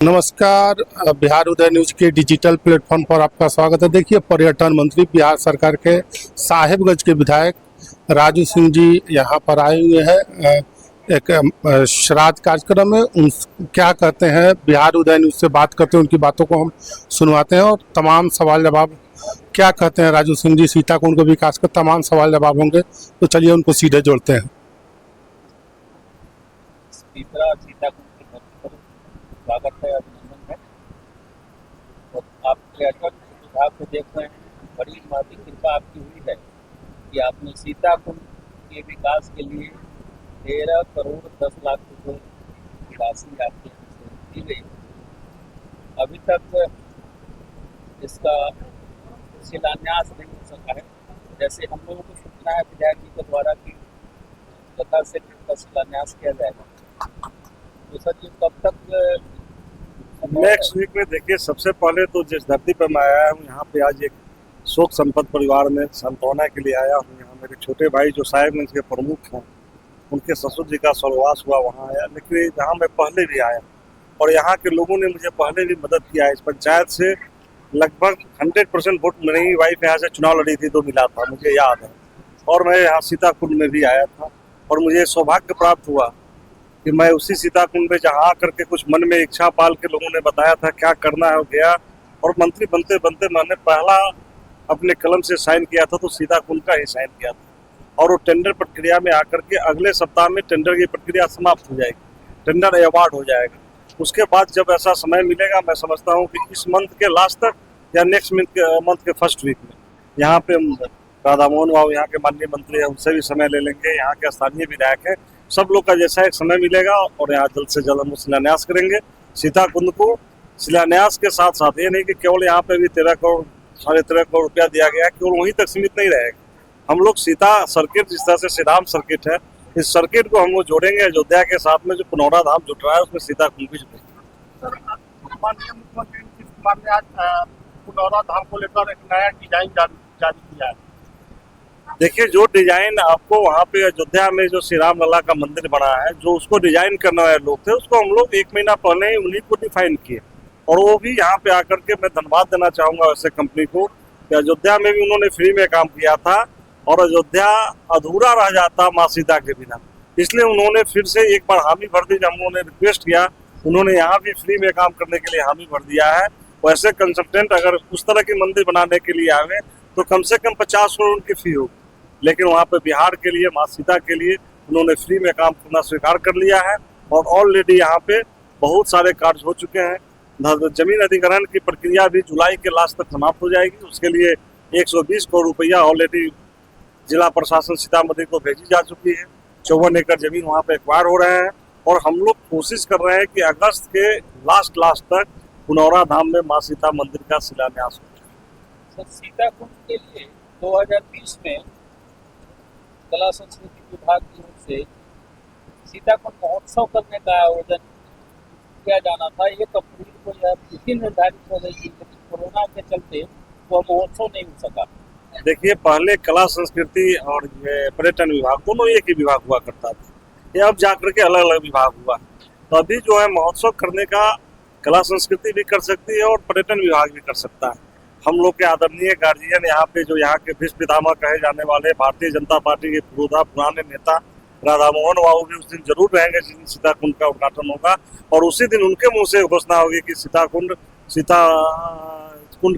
नमस्कार। बिहार उदय न्यूज के digital platform पर आपका स्वागत है। देखिए, पर्यटन मंत्री बिहार सरकार के साहेबगंज के विधायक राजू सिंह जी यहाँ पर आए हुए हैं एक श्राद्ध कार्यक्रम में। उन क्या कहते हैं, बिहार उदय न्यूज से बात करते हैं, उनकी बातों को हम सुनवाते हैं और तमाम सवाल जवाब क्या कहते हैं राजू सिंह जी सीताकुंड के विकास का तमाम सवाल जवाब होंगे। तो चलिए उनको सीधे जोड़ते हैं। स्वागत है, अभिनंदन है। तो आपके अटल विभाग को देख रहे हैं, बड़ी माती कृपा आपकी हुई है कि आपने सीताकुंड के विकास के लिए 13 करोड़ 10 लाख रुपए की राशि आपके यहाँ से दी गई। अभी तक इसका शिलान्यास नहीं हो सका है। जैसे हम लोगों को सूचना है विधायक जी के द्वारा कि कथा से इसका शिलान्यास किया जाएगा। तो सर ये कब तक? नेक्स्ट वीक में देखिए, सबसे पहले तो जिस धरती पर मैं आया हूँ यहाँ पे आज एक शोक संपन्न परिवार में सांत्वना के लिए आया हूँ। यहाँ मेरे छोटे भाई जो साहेबगंज के प्रमुख हैं, उनके ससुर जी का स्वर्गवास हुआ, वहाँ आया। लेकिन यहाँ मैं पहले भी आया और यहाँ के लोगों ने मुझे पहले भी मदद किया है। इस पंचायत से लगभग 100% वोट मेरी वाइफ यहाँ से चुनाव लड़ी थी तो मिला था, मुझे याद है। और मैं यहाँ सीताकुंड में भी आया था और मुझे सौभाग्य प्राप्त हुआ कि मैं उसी सीताकुंड में जहाँ आकर के कुछ मन में इच्छा पाल के लोगों ने बताया था क्या करना है, हो गया। और मंत्री बनते बनते मैंने पहला अपने कलम से साइन किया था तो सीताकुंड का ही साइन किया था। और वो टेंडर प्रक्रिया में आकर के अगले सप्ताह में टेंडर की प्रक्रिया समाप्त हो जाएगी, टेंडर अवार्ड हो जाएगा। उसके बाद जब ऐसा समय मिलेगा, मैं समझता हूँ कि इस मंथ के लास्ट तक या नेक्स्ट मंथ के फर्स्ट वीक में यहाँ पे राधा मोहन बाबू यहाँ के माननीय मंत्री हैं, उनसे भी समय ले लेंगे। यहाँ के स्थानीय विधायक हैं, सब लोग का जैसा एक समय मिलेगा और यहाँ जल्द से जल्द हम शिलान्यास करेंगे सीताकुंड को। शिलान्यास के साथ साथ ये नहीं कि केवल यहाँ पे भी 13 करोड़ 13.5 करोड़ रुपया दिया गया है, केवल वहीं तक सीमित नहीं रहेगा। हम लोग सीता सर्किट, जिस तरह से श्री राम सर्किट है, इस सर्किट को हम लोग जोड़ेंगे अयोध्या के साथ में। जो पुनौरा धाम जुट रहा है उसमें सीताकुंड भी जुड़ेंगे। माननीय मुख्यमंत्री नीतीश कुमार ने आज पुनौरा धाम को लेकर एक नया डिजाइन जारी किया है। देखिए, जो डिजाइन आपको वहाँ पे अयोध्या में जो श्री राम लला का मंदिर बना है, जो उसको डिजाइन करने वाले लोग थे, उसको हम लोग 1 महीना पहले ही उन्हीं को डिफाइन किए। और वो भी यहाँ पे आकर के मैं धन्यवाद देना चाहूँगा वैसे कंपनी को कि अयोध्या में भी उन्होंने फ्री में काम किया था और अयोध्या अधूरा रह जाता माँ सीता के बिना, इसलिए उन्होंने फिर से एक बार हामी भर दी। जब उन्होंने रिक्वेस्ट किया, उन्होंने यहाँ भी फ्री में काम करने के लिए हामी भर दिया है। वैसे कंसल्टेंट अगर उस तरह के मंदिर बनाने के लिए आवे तो कम से कम 50 करोड़ उनकी फी होगी, लेकिन वहाँ पे बिहार के लिए, माँ सीता के लिए उन्होंने फ्री में काम करना स्वीकार कर लिया है। और ऑलरेडी यहाँ पे बहुत सारे कार्य हो चुके हैं। जमीन अधिग्रहण की प्रक्रिया भी जुलाई के लास्ट तक समाप्त हो जाएगी। उसके लिए 120 करोड़ रुपया ऑलरेडी जिला प्रशासन सीतामढ़ी को भेजी जा चुकी है। 54 एकड़ जमीन वहाँ पे एक्वायर हो रहे हैं और हम लोग कोशिश कर रहे हैं कि अगस्त के लास्ट तक पुनौरा धाम में माँ सीता मंदिर का शिलान्यास हो। सीताकुंड के लिए 2020 में कला संस्कृति विभाग की ओर से सीताकुंड महोत्सव करने का आयोजन किया जाना था। 1 अप्रैल को यह तिथि निर्धारित हो गई थी, लेकिन कोरोना के चलते वह महोत्सव नहीं हो सका। देखिए, पहले कला संस्कृति और पर्यटन विभाग दोनों एक ही विभाग हुआ करता था, ये अब जाकर के अलग अलग विभाग हुआ। तो अभी जो है महोत्सव करने का कला संस्कृति भी कर सकती है और पर्यटन विभाग भी कर सकता है। हम लोग के आदरणीय गार्जियन यहाँ पे, जो यहाँ के भीष्म पितामह कहे जाने वाले भारतीय जनता पार्टी के पुराने नेता राधा मोहन बाबू भी उस दिन जरूर रहेंगे जिस दिन सीताकुंड का उद्घाटन होगा। और उसी दिन उनके मुंह से घोषणा होगी कि सीताकुंड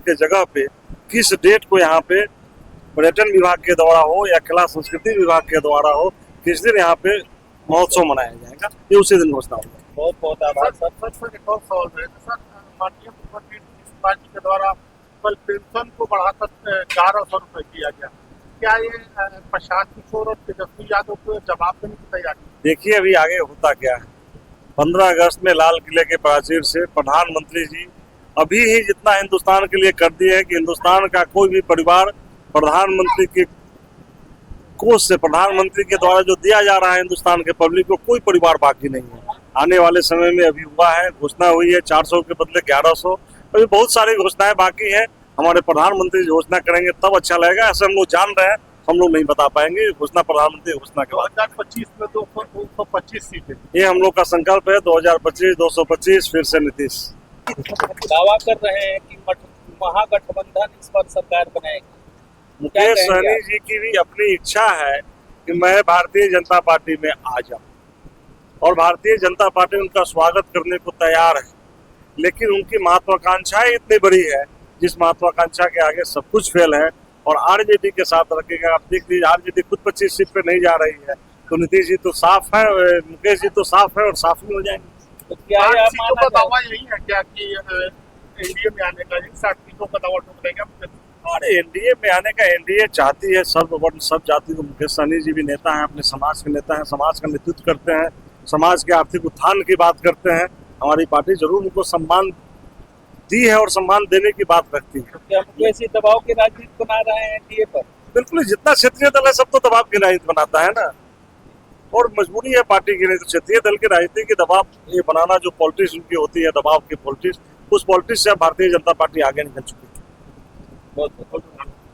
के जगह पे किस डेट को यहाँ पे पर्यटन विभाग के द्वारा हो या कला संस्कृति विभाग के द्वारा हो, किस दिन यहाँ पे महोत्सव मनाया जाएगा, ये उसी दिन घोषणा होगा। बहुत बहुत आभार सर। एक और सवाल है सर, माननीय मुख्यमंत्री नीतीश कुमार जी के द्वारा कल पेंशन को बढ़ाकर 1100 रुपये किया गया। क्या ये प्रशांत किशोर और तेजस्वी यादव को जवाब देने की तैयारी? देखिए, अभी आगे होता क्या है। 15 अगस्त में लाल किले के प्राचीर से प्रधानमंत्री जी अभी ही जितना हिंदुस्तान के लिए कर दिए हैं कि हिंदुस्तान का कोई भी परिवार प्रधानमंत्री के कोष से, प्रधानमंत्री के द्वारा जो दिया जा रहा है हिंदुस्तान के पब्लिक को, कोई परिवार बाकी नहीं है। आने वाले समय में अभी हुआ है, घोषणा हुई है 400 के बदले 1100। अभी बहुत सारी घोषणाएं बाकी हैं। हमारे प्रधानमंत्री घोषणा करेंगे तब अच्छा लगेगा। ऐसे हम लोग जान रहे हैं हम लोग नहीं बता पाएंगे। घोषणा प्रधानमंत्री घोषणा के बाद 2025 में 225 सीटें। ये हम लोग का संकल्प है। 2025 225 फिर से नीतीश। दावा कर रहे हैं कि महागठबंधन इस पर सरकार बनाएगी। क्या मुकेश कहेंगे सहनी आप? जी की भी अपनी इच्छा है कि मैं भारतीय जनता पार्टी में आ जाऊं, और भारतीय जनता पार्टी उनका स्वागत करने को तैयार है, लेकिन उनकी महत्वाकांक्षाएं इतनी बड़ी है जिस महत्वाकांक्षा के आगे सब कुछ फेल है। और आरजेडी के साथ रखेगा। आप देख लीजिए, आरजेडी खुद 25 सीट पे नहीं जा रही है, तो नीतीश जी तो साफ है, मुकेश जी तो साफ है और साफ ही हो जाएंगे। तो क्या ये 8 आप सीटों मानना का चाहते दावा यही है क्या कि एनडीए में आने का, इन 7 सीटों का दावा ठोक देगा? और एनडीए में आने का, एनडीए चाहती है सर्ववर्ण सब जाति को। मुकेश सहनी जी भी नेता हैं, अपने समाज के नेता हैं, समाज का नेतृत्व करते हैं, समाज के आर्थिक उत्थान की बात करते हैं। हमारी पार्टी जरूर उनको सम्मान दी है और सम्मान देने की बात रखती है। तो क्या मुकेश जी दबाव की राजनीति बना रहे हैं एनडीए पर? बिल्कुल, जितना क्षेत्रीय दल है सब तो दबाव की राजनीति बनाता है ना, और मजबूरी है पार्टी की। नहीं तो क्षेत्रीय दल की राजनीति की दबाव ये बनाना, जो पॉलिटिक्स उनकी होती है, दबाव की पॉलिटिक्स, उस पॉलिटिक्स से अब भारतीय जनता पार्टी आगे निकल चुकी है। बहुत बहुत